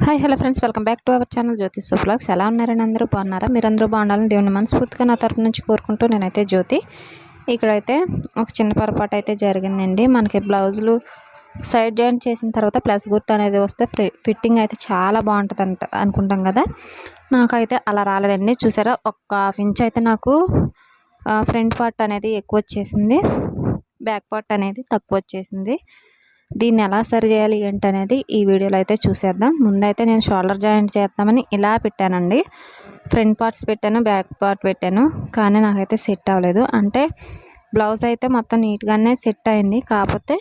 Hi hello friends, welcome back to our channel Jyothi vlogs. ఎలా ఉన్నారని అందరూ బాగున్నారా? మీరందరూ బాగుండాలని దేవుని మనస్ఫూర్తిగా నా తరపు నుంచి కోరుకుంటూ నేనైతే జ్యోతి. ఇక్కడైతే ఒక చిన్న పొరపాటు అయితే జరిగిందండి. మనకి బ్లౌజులు సైడ్ జాయింట్ చేసిన తర్వాత ప్లస్ గుర్తు అనేది వస్తే ఫిట్టింగ్ అయితే చాలా బాగుంటుంది అనుకుంటాం కదా. నాకైతే అలా రాలేదండి. చూసారా, ఒక ½ ఇంచ్ అయితే నాకు ఫ్రంట్ పార్ట్ అనేది ఎక్కువ వచ్చేసింది, బ్యాక్ పార్ట్ అనేది తక్కువ వచ్చేసింది. దీన్ని ఎలా సరి చేయాలి ఏంటి అనేది ఈ వీడియోలో అయితే చూసేద్దాం. ముందైతే నేను షోల్డర్ జాయింట్ చేద్దామని ఇలా పెట్టానండి. ఫ్రంట్ పార్ట్స్ పెట్టాను, బ్యాక్ పార్ట్ పెట్టాను, కానీ నాకైతే సెట్ అవ్వలేదు. అంటే బ్లౌజ్ అయితే మొత్తం నీట్గానే సెట్ అయింది, కాకపోతే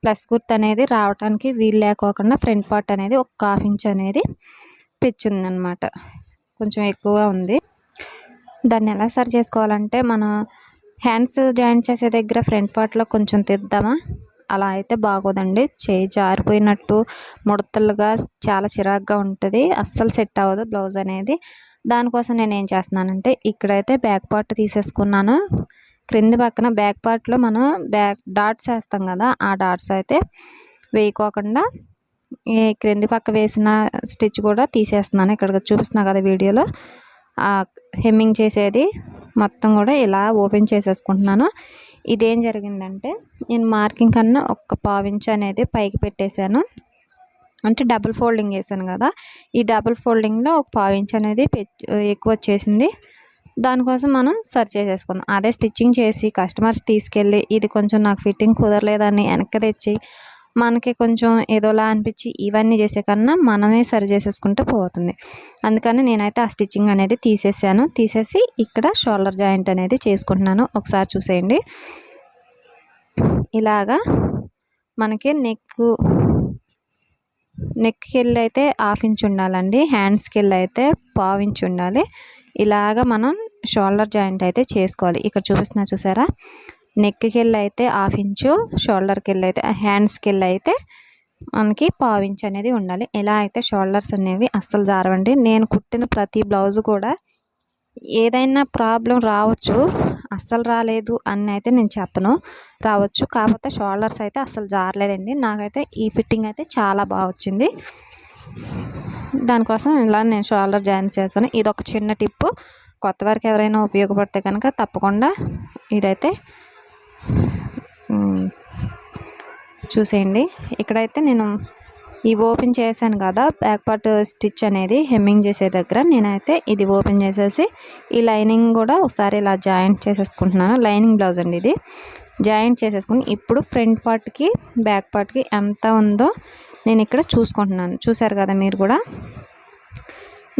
ప్లస్ గుర్తు అనేది రావడానికి వీలు లేకోకుండా ఫ్రంట్ పార్ట్ అనేది ఒక ½ ఇంచ్ అనేది పెచ్చుందనమాట, కొంచెం ఎక్కువ ఉంది. దాన్ని ఎలా సరి చేసుకోవాలంటే, మనం హ్యాండ్స్ జాయింట్ చేసే దగ్గర ఫ్రంట్ పార్ట్లో కొంచెం తెద్దామా, అలా అయితే బాగోదండి. చేయి జారిపోయినట్టు ముడతలుగా చాలా చిరాగ్గా ఉంటుంది, అస్సలు సెట్ అవ్వదు బ్లౌజ్ అనేది. దానికోసం నేను ఏం చేస్తున్నానంటే, ఇక్కడైతే బ్యాక్ పార్ట్ తీసేసుకున్నాను. క్రింది పక్కన బ్యాక్ పార్ట్లో మనం డాట్స్ వేస్తాం కదా, ఆ డాట్స్ అయితే వేయకోకుండా ఈ క్రింది పక్క వేసిన స్టిచ్ కూడా తీసేస్తున్నాను. ఇక్కడ చూపిస్తున్నా కదా వీడియోలో, హెమ్మింగ్ చేసేది మొత్తం కూడా ఇలా ఓపెన్ చేసేసుకుంటున్నాను. ఇదేం జరిగిందంటే, నేను మార్కింగ్ కన్నా ఒక ½ ఇంచ్ అనేది పైకి పెట్టేశాను. అంటే డబుల్ ఫోల్డింగ్ వేసాను కదా, ఈ డబుల్ ఫోల్డింగ్లో ఒక ½ ఇంచ్ అనేది ఎక్కువ వచ్చేసింది. దానికోసం మనం సరి చేసేసుకుందాం. అదే స్టిచ్చింగ్ చేసి కస్టమర్స్ తీసుకెళ్ళి ఇది కొంచెం నాకు ఫిట్టింగ్ కుదరలేదని వెనక్కి తెచ్చి మనకి కొంచెం ఏదోలా అనిపించి ఇవన్నీ చేసే కన్నా మనమే సరి చేసేసుకుంటే పోతుంది. అందుకని నేనైతే ఆ స్టిచ్చింగ్ అనేది తీసేసి ఇక్కడ షోల్డర్ జాయింట్ అనేది చేసుకుంటున్నాను. ఒకసారి చూసేయండి. ఇలాగా మనకి నెక్కి వెళ్ళి అయితే ½ ఇంచ్ ఉండాలండి, హ్యాండ్స్కి వెళ్ళి అయితే ½ ఇంచ్ ఉండాలి. ఇలాగా మనం షోల్డర్ జాయింట్ అయితే చేసుకోవాలి. ఇక్కడ చూపిస్తున్నా చూసారా, నెక్కి వెళ్ళి అయితే ½ ఇంచు, షోల్డర్కి వెళ్ళి అయితే హ్యాండ్స్కి వెళ్ళి అయితే మనకి ½ ఇంచ్ అనేది ఉండాలి. ఇలా అయితే షోల్డర్స్ అనేవి అస్సలు జారవండి. నేను కుట్టిన ప్రతి బ్లౌజు కూడా ఏదైనా ప్రాబ్లం రావచ్చు, అస్సలు రాలేదు అని అయితే నేను చెప్పను, రావచ్చు. కాకపోతే షోల్డర్స్ అయితే అస్సలు జారలేదండి. నాకైతే ఈ ఫిట్టింగ్ అయితే చాలా బాగా వచ్చింది. దానికోసం ఇలా నేను షోల్డర్ జాయిన్ చేస్తాను. ఇది ఒక చిన్న టిప్పు, కొత్త వారికి ఎవరైనా ఉపయోగపడితే కనుక తప్పకుండా ఇదైతే చూసేయండి. ఇక్కడైతే నేను ఈ ఓపెన్ చేశాను కదా బ్యాక్ పార్ట్ స్టిచ్ అనేది హెమ్మింగ్ చేసే దగ్గర, నేనైతే ఇది ఓపెన్ చేసేసి ఈ లైనింగ్ కూడా ఒకసారి ఇలా జాయింట్ చేసేసుకుంటున్నాను. లైనింగ్ బ్లౌజ్ అండి ఇది. జాయింట్ చేసేసుకుని ఇప్పుడు ఫ్రంట్ పార్ట్కి బ్యాక్ పార్ట్కి ఎంత ఉందో నేను ఇక్కడ చూసుకుంటున్నాను. చూసారు కదా మీరు కూడా.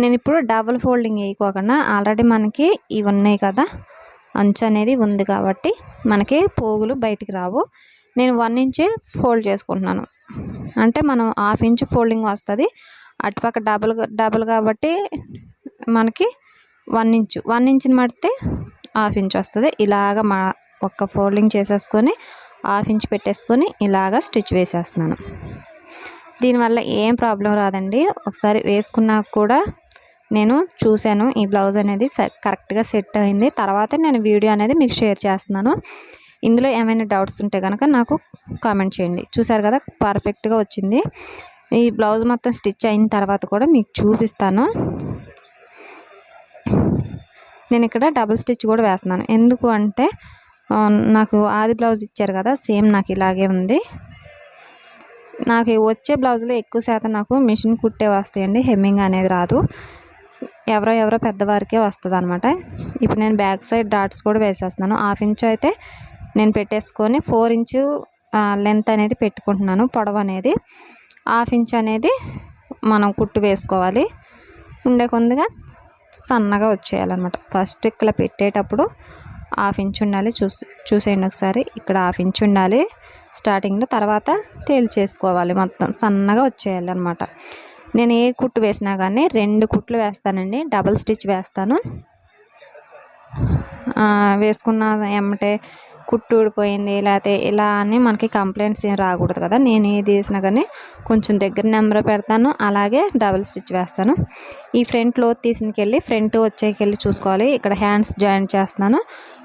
నేను ఇప్పుడు డబుల్ ఫోల్డింగ్ వేయకోకుండా ఆల్రెడీ మనకి ఇవి ఉన్నాయి కదా, అంచు అనేది ఉంది కాబట్టి మనకి పోగులు బయటికి రావు. నేను 1 ఇంచ్ ఫోల్డ్ చేసుకుంటున్నాను. అంటే మనం ½ ఇంచ్ ఫోల్డింగ్ వస్తుంది, అటుపక్క డబుల్ కాబట్టి మనకి 1 ఇంచ్ని మడితే ½ ఇంచ్ వస్తుంది. ఇలాగ ఒక్క ఫోల్డింగ్ చేసేసుకొని ½ ఇంచ్ పెట్టేసుకొని ఇలాగ స్టిచ్ వేసేస్తున్నాను. దీనివల్ల ఏం ప్రాబ్లం రాదండి. ఒకసారి వేసుకున్నాక కూడా నేను చూశాను, ఈ బ్లౌజ్ అనేది కరెక్ట్గా సెట్ అయింది. తర్వాత నేను వీడియో అనేది మీకు షేర్ చేస్తున్నాను. ఇందులో ఏమైనా డౌట్స్ ఉంటే కనుక నాకు కామెంట్ చేయండి. చూసారు కదా, పర్ఫెక్ట్గా వచ్చింది. ఈ బ్లౌజ్ మొత్తం స్టిచ్ అయిన తర్వాత కూడా మీకు చూపిస్తాను. నేను ఇక్కడ డబుల్ స్టిచ్ కూడా వేస్తున్నాను. ఎందుకు అంటే, నాకు ఆది బ్లౌజ్ ఇచ్చారు కదా, సేమ్ నాకు ఇలాగే ఉంది. నాకు వచ్చే బ్లౌజ్లో ఎక్కువ శాతం నాకు మిషన్ కుట్టే వస్తాయండి, హెమ్మింగ్ అనేది రాదు. ఎవరో పెద్దవారికే వస్తుంది అనమాట. ఇప్పుడు నేను బ్యాక్ సైడ్ డాట్స్ కూడా వేసేస్తున్నాను. ½ ఇంచ్ అయితే నేను పెట్టేసుకొని 4 ఇంచు లెంత్ అనేది పెట్టుకుంటున్నాను, పొడవు అనేది. ½ ఇంచ్ అనేది మనం కుట్టు వేసుకోవాలి. ఉండే కొందిగా సన్నగా వచ్చేయాలన్నమాట. ఫస్ట్ ఇక్కడ పెట్టేటప్పుడు ½ ఇంచ్ ఉండాలి. చూసేయండి ఒకసారి, ఇక్కడ ½ ఇంచ్ ఉండాలి స్టార్టింగ్లో. తర్వాత తేల్చేసుకోవాలి, మొత్తం సన్నగా వచ్చేయాలి అనమాట. నేను ఏ కుట్టు వేసినా కానీ 2 కుట్లు వేస్తానండి, డబుల్ స్టిచ్ వేస్తాను. వేసుకున్న ఎమ్మటే కుట్టు ఊడిపోయింది లేకపోతే ఇలా అని మనకి కంప్లైంట్స్ ఏం రాకూడదు కదా. నేను ఏది వేసినా కానీ కొంచెం దగ్గర నెంబర్ పెడతాను, అలాగే డబుల్ స్టిచ్ వేస్తాను. ఈ ఫ్రంట్ లోతు తీసినకెళ్ళి ఫ్రంట్ వచ్చేకెళ్ళి చూసుకోవాలి. ఇక్కడ హ్యాండ్స్ జాయింట్ చేస్తున్నాను.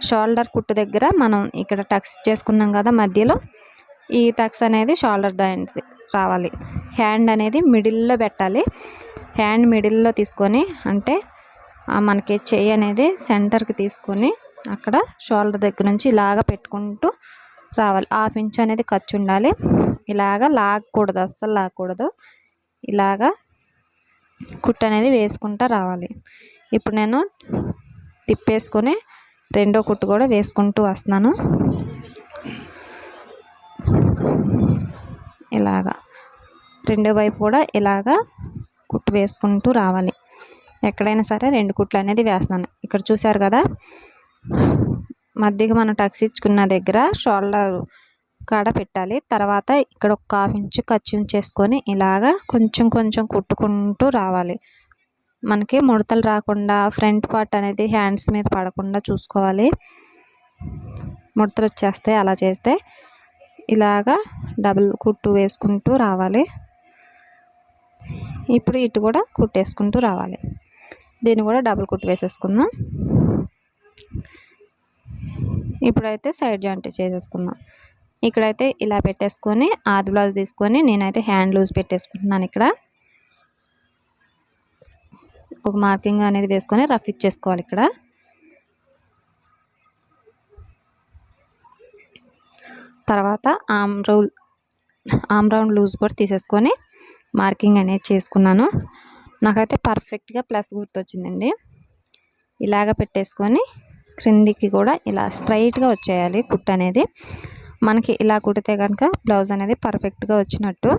షోల్డర్ కుట్టు దగ్గర మనం ఇక్కడ టక్స్ చేసుకున్నాం కదా మధ్యలో, ఈ టక్స్ అనేది రావాలి. హ్యాండ్ అనేది మిడిల్లో పెట్టాలి. హ్యాండ్ మిడిల్లో తీసుకొని అంటే మనకి చెయ్యి అనేది సెంటర్కి తీసుకొని అక్కడ షోల్డర్ దగ్గర నుంచి ఇలాగ పెట్టుకుంటూ రావాలి. 1/2 ఇంచ్ అనేది ఖర్చు ఉండాలి. ఇలాగ లాగకూడదు, అస్సలు లాగకూడదు. ఇలాగా కుట్టు అనేది వేసుకుంటూ రావాలి. ఇప్పుడు నేను తిప్పేసుకొని రెండో కుట్టు కూడా వేసుకుంటూ వస్తున్నాను. ఇలాగా రెండో వైపు కూడా ఇలాగా కుట్టు వేసుకుంటూ రావాలి. ఎక్కడైనా సరే 2 కుట్లు అనేది వేస్తున్నాను. ఇక్కడ చూసారు కదా, మధ్యకి మనం టక్స్ ఇచ్చుకున్న దగ్గర షోల్డర్ కాడ పెట్టాలి. తర్వాత ఇక్కడ ఒక 1/2 ఇంచ్ ఖర్చు ఉంచేసుకొని ఇలాగా కొంచెం కొంచెం కుట్టుకుంటూ రావాలి. మనకి ముడతలు రాకుండా ఫ్రంట్ పార్ట్ అనేది హ్యాండ్స్ మీద పడకుండా చూసుకోవాలి. ముడతలు వచ్చేస్తే అలా చేస్తే ఇలాగా డబుల్ కుట్టు వేసుకుంటూ రావాలి. ఇప్పుడు ఇటు కూడా కుట్టేసుకుంటూ రావాలి. దీన్ని కూడా డబుల్ కుట్టు వేసేసుకుందాం. ఇప్పుడైతే సైడ్ జాయింట్ చేసేసుకుందాం. ఇక్కడైతే ఇలా పెట్టేసుకొని ఆది బ్లౌజ్ తీసుకొని నేనైతే హ్యాండ్ లూజ్ పెట్టేసుకుంటున్నాను. ఇక్కడ ఒక మార్కింగ్ అనేది వేసుకొని రఫ్ ఇచ్చేసుకోవాలి. ఇక్కడ తర్వాత ఆమ్ రౌండ్ లూజ్ కూడా తీసేసుకొని మార్కింగ్ అనేది చేసుకున్నాను. నాకైతే పర్ఫెక్ట్గా ప్లస్ గుర్తు వచ్చిందండి. ఇలాగ పెట్టేసుకొని క్రిందికి కూడా ఇలా స్ట్రైట్గా వచ్చేయాలి కుట్టు అనేది. మనకి ఇలా కుడితే కనుక బ్లౌజ్ అనేది పర్ఫెక్ట్గా వచ్చినట్టు.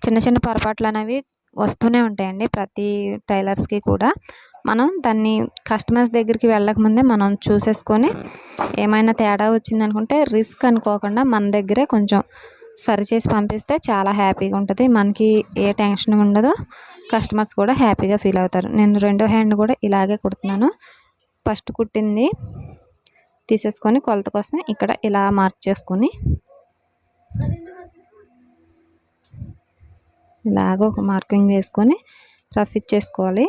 చిన్న చిన్న పొరపాట్లు అనేవి వస్తూనే ఉంటాయండి ప్రతి టైలర్స్కి కూడా. మనం దాన్ని కస్టమర్స్ దగ్గరికి వెళ్ళకముందే మనం చూసేసుకొని ఏమైనా తేడా వచ్చిందనుకుంటే రిస్క్ అనుకోకుండా మన దగ్గరే కొంచెం సరిచేసి పంపిస్తే చాలా హ్యాపీగా ఉంటుంది. మనకి ఏ టెన్షన్ ఉండదు, కస్టమర్స్ కూడా హ్యాపీగా ఫీల్ అవుతారు. నేను రెండో హ్యాండ్ కూడా ఇలాగే కుడుతున్నాను. ఫస్ట్ కుట్టింది తీసేసుకొని కొలత కోసం ఇక్కడ ఇలా మార్క్ చేసుకొని ఇలాగ ఒక మార్కింగ్ వేసుకొని రఫ్ ఇచ్చేసుకోవాలి.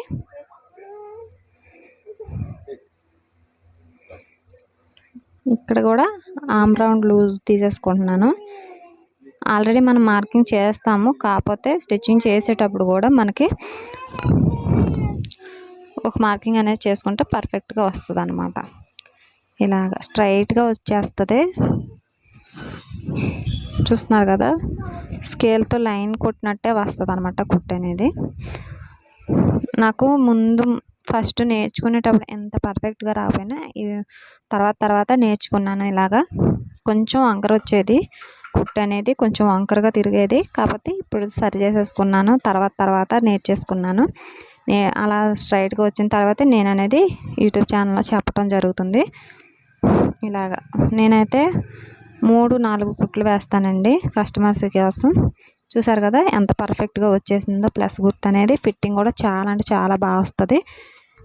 ఇక్కడ కూడా ఆమ్ రౌండ్ లూజ్ తీసేసుకుంటున్నాను. ఆల్రెడీ మనం మార్కింగ్ చేస్తాము, కాకపోతే స్టిచ్చింగ్ చేసేటప్పుడు కూడా మనకి ఒక మార్కింగ్ అనేది చేసుకుంటే పర్ఫెక్ట్గా వస్తుంది అన్నమాట. ఇలాగ స్ట్రైట్గా వచ్చేస్తుంది. చూస్తున్నారు కదా, స్కేల్తో లైన్ కొట్టినట్టే వస్తుంది అన్నమాట కుట్టు అనేది. నాకు ముందు ఫస్ట్ నేర్చుకునేటప్పుడు ఎంత పర్ఫెక్ట్గా రాకపోయినా తర్వాత నేర్చుకున్నాను. ఇలాగా కొంచెం వంకర వచ్చేది కుట్టు అనేది, కొంచెం వంకరగా తిరిగేది. కాకపోతే ఇప్పుడు సరి చేసేసుకున్నాను. తర్వాత నేర్చేసుకున్నాను. అలా స్ట్రైట్గా వచ్చిన తర్వాత నేను అనేది యూట్యూబ్ ఛానల్లో చెప్పడం జరుగుతుంది. ఇలాగా నేనైతే 3-4 కుట్లు వేస్తానండి కస్టమర్స్ కోసం. చూసారు కదా ఎంత పర్ఫెక్ట్గా వచ్చేసిందో. ప్లస్ గుర్తు అనేది ఫిట్టింగ్ కూడా చాలా అంటే చాలా బాగా వస్తుంది.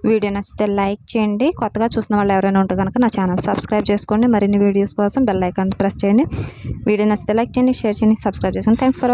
వీడియో నచ్చితే లైక్ చేయండి. కొత్తగా చూసిన వాళ్ళు ఎవరైనా ఉంటే కనుక నా ఛానల్ సబ్స్క్రైబ్ చేసుకోండి. మరిన్ని వీడియోస్ కోసం బెల్ ఐకాన్ ప్రెస్ చేయండి. వీడియో నచ్చితే లైక్ చేయండి, షేర్ చేయండి, సబ్స్క్రైబ్ చేసుకోండి. Thanks for